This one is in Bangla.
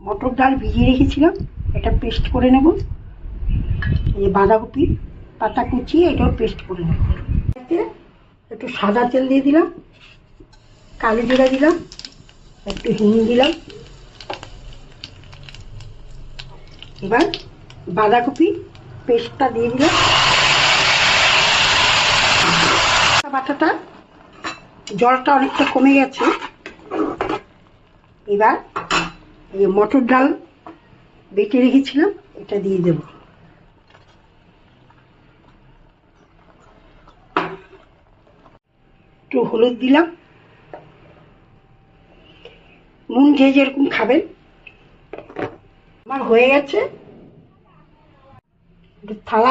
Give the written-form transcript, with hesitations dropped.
মটর ডাল ভিজিয়ে রেখেছিলাম, এটা পেস্ট করে নেব। এই বাঁধাকপি পাতা কুচিয়ে এটাও পেস্ট করে নেব। একটু সাদা তেল দিয়ে দিলাম, কালো জিরা দিলাম, একটু হিং দিলাম। এবার বাঁধাকপি পেস্টটা দিয়ে দিলাম। বাটাটা জলটা অনেকটা কমে গেছে। এবার এই মটর ডাল বেটে রেখেছিলাম এটা দিয়ে দেব। একটু হলুদ দিলাম, নুন যে যেরকম খাবেন। আমার হয়ে গেছে, থালায়